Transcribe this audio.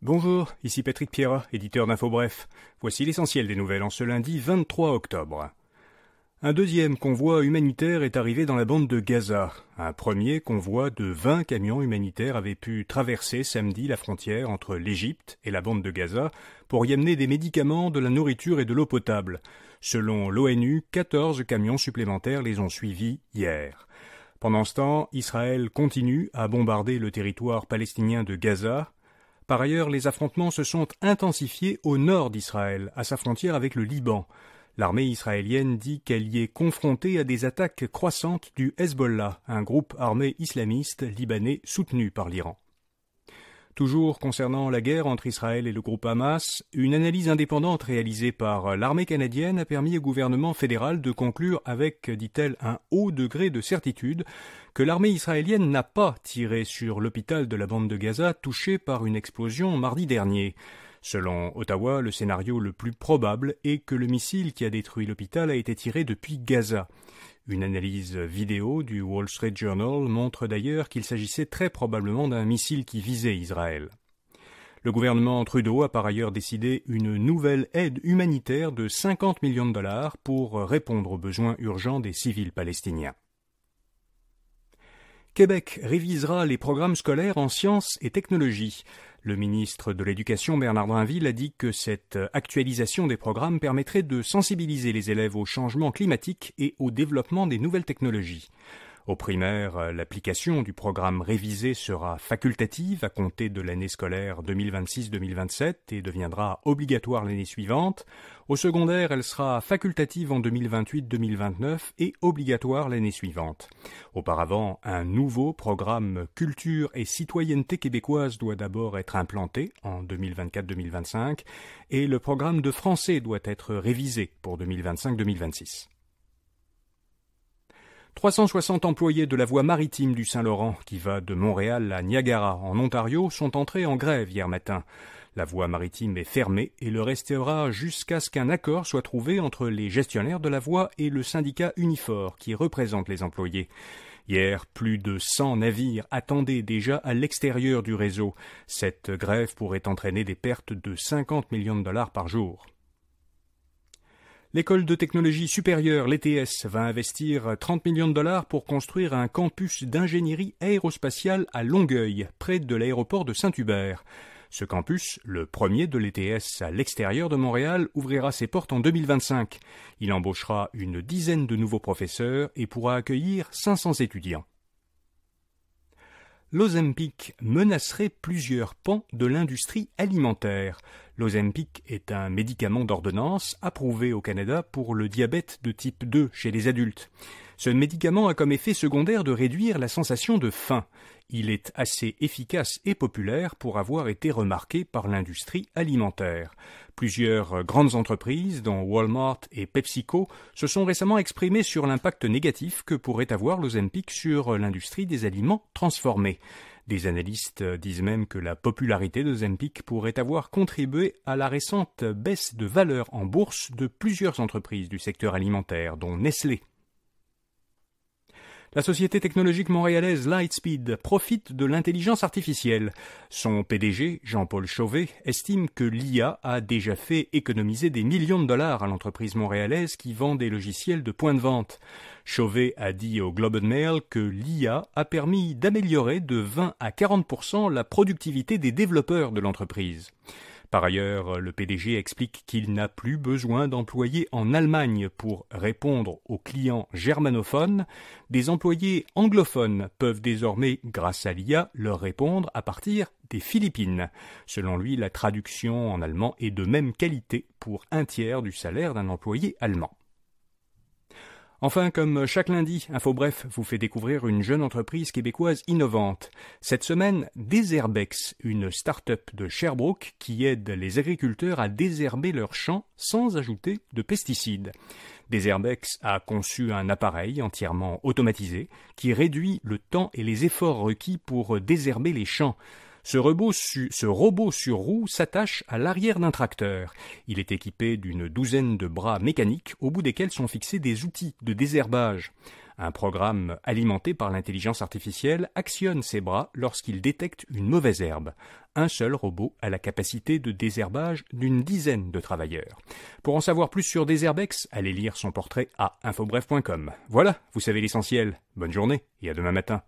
Bonjour, ici Patrick Pierrat, éditeur d'Info Bref. Voici l'essentiel des nouvelles en ce lundi 23 octobre. Un deuxième convoi humanitaire est arrivé dans la bande de Gaza. Un premier convoi de 20 camions humanitaires avait pu traverser samedi la frontière entre l'Égypte et la bande de Gaza pour y amener des médicaments, de la nourriture et de l'eau potable. Selon l'ONU, 14 camions supplémentaires les ont suivis hier. Pendant ce temps, Israël continue à bombarder le territoire palestinien de Gaza. Par ailleurs, les affrontements se sont intensifiés au nord d'Israël, à sa frontière avec le Liban. L'armée israélienne dit qu'elle y est confrontée à des attaques croissantes du Hezbollah, un groupe armé islamiste libanais soutenu par l'Iran. Toujours concernant la guerre entre Israël et le groupe Hamas, une analyse indépendante réalisée par l'armée canadienne a permis au gouvernement fédéral de conclure avec, dit-elle, un haut degré de certitude que l'armée israélienne n'a pas tiré sur l'hôpital de la bande de Gaza touché par une explosion mardi dernier. Selon Ottawa, le scénario le plus probable est que le missile qui a détruit l'hôpital a été tiré depuis Gaza. Une analyse vidéo du Wall Street Journal montre d'ailleurs qu'il s'agissait très probablement d'un missile qui visait Israël. Le gouvernement Trudeau a par ailleurs décidé une nouvelle aide humanitaire de 50 millions de dollars pour répondre aux besoins urgents des civils palestiniens. Québec révisera les programmes scolaires en sciences et technologies. Le ministre de l'Éducation, Bernard Drinville, a dit que cette actualisation des programmes permettrait de sensibiliser les élèves au changement climatique et au développement des nouvelles technologies. Au primaire, l'application du programme révisé sera facultative à compter de l'année scolaire 2026-2027 et deviendra obligatoire l'année suivante. Au secondaire, elle sera facultative en 2028-2029 et obligatoire l'année suivante. Auparavant, un nouveau programme Culture et citoyenneté québécoise doit d'abord être implanté en 2024-2025 et le programme de français doit être révisé pour 2025-2026. 360 employés de la voie maritime du Saint-Laurent, qui va de Montréal à Niagara, en Ontario, sont entrés en grève hier matin. La voie maritime est fermée et le restera jusqu'à ce qu'un accord soit trouvé entre les gestionnaires de la voie et le syndicat Unifor, qui représente les employés. Hier, plus de 100 navires attendaient déjà à l'extérieur du réseau. Cette grève pourrait entraîner des pertes de 50 millions de dollars par jour. L'École de technologie supérieure, l'ETS, va investir 30 millions de dollars pour construire un campus d'ingénierie aérospatiale à Longueuil, près de l'aéroport de Saint-Hubert. Ce campus, le premier de l'ETS à l'extérieur de Montréal, ouvrira ses portes en 2025. Il embauchera une dizaine de nouveaux professeurs et pourra accueillir 500 étudiants. L'Ozempic menacerait plusieurs pans de l'industrie alimentaire. L'Ozempic est un médicament d'ordonnance approuvé au Canada pour le diabète de type 2 chez les adultes. Ce médicament a comme effet secondaire de réduire la sensation de faim. Il est assez efficace et populaire pour avoir été remarqué par l'industrie alimentaire. Plusieurs grandes entreprises, dont Walmart et PepsiCo, se sont récemment exprimées sur l'impact négatif que pourrait avoir l'Ozempic sur l'industrie des aliments transformés. Des analystes disent même que la popularité d'Ozempic pourrait avoir contribué à la récente baisse de valeur en bourse de plusieurs entreprises du secteur alimentaire, dont Nestlé. La société technologique montréalaise Lightspeed profite de l'intelligence artificielle. Son PDG, Jean-Paul Chauvet, estime que l'IA a déjà fait économiser des millions de dollars à l'entreprise montréalaise qui vend des logiciels de point de vente. Chauvet a dit au Globe and Mail que l'IA a permis d'améliorer de 20 à 40% la productivité des développeurs de l'entreprise. Par ailleurs, le PDG explique qu'il n'a plus besoin d'employés en Allemagne pour répondre aux clients germanophones. Des employés anglophones peuvent désormais, grâce à l'IA, leur répondre à partir des Philippines. Selon lui, la traduction en allemand est de même qualité pour un tiers du salaire d'un employé allemand. Enfin, comme chaque lundi, Info Bref vous fait découvrir une jeune entreprise québécoise innovante. Cette semaine, Désherbex, une start-up de Sherbrooke qui aide les agriculteurs à désherber leurs champs sans ajouter de pesticides. Désherbex a conçu un appareil entièrement automatisé qui réduit le temps et les efforts requis pour désherber les champs. Ce robot sur roue s'attache à l'arrière d'un tracteur. Il est équipé d'une douzaine de bras mécaniques au bout desquels sont fixés des outils de désherbage. Un programme alimenté par l'intelligence artificielle actionne ses bras lorsqu'il détecte une mauvaise herbe. Un seul robot a la capacité de désherbage d'une dizaine de travailleurs. Pour en savoir plus sur Désherbex, allez lire son portrait à infobref.com. Voilà, vous savez l'essentiel. Bonne journée et à demain matin.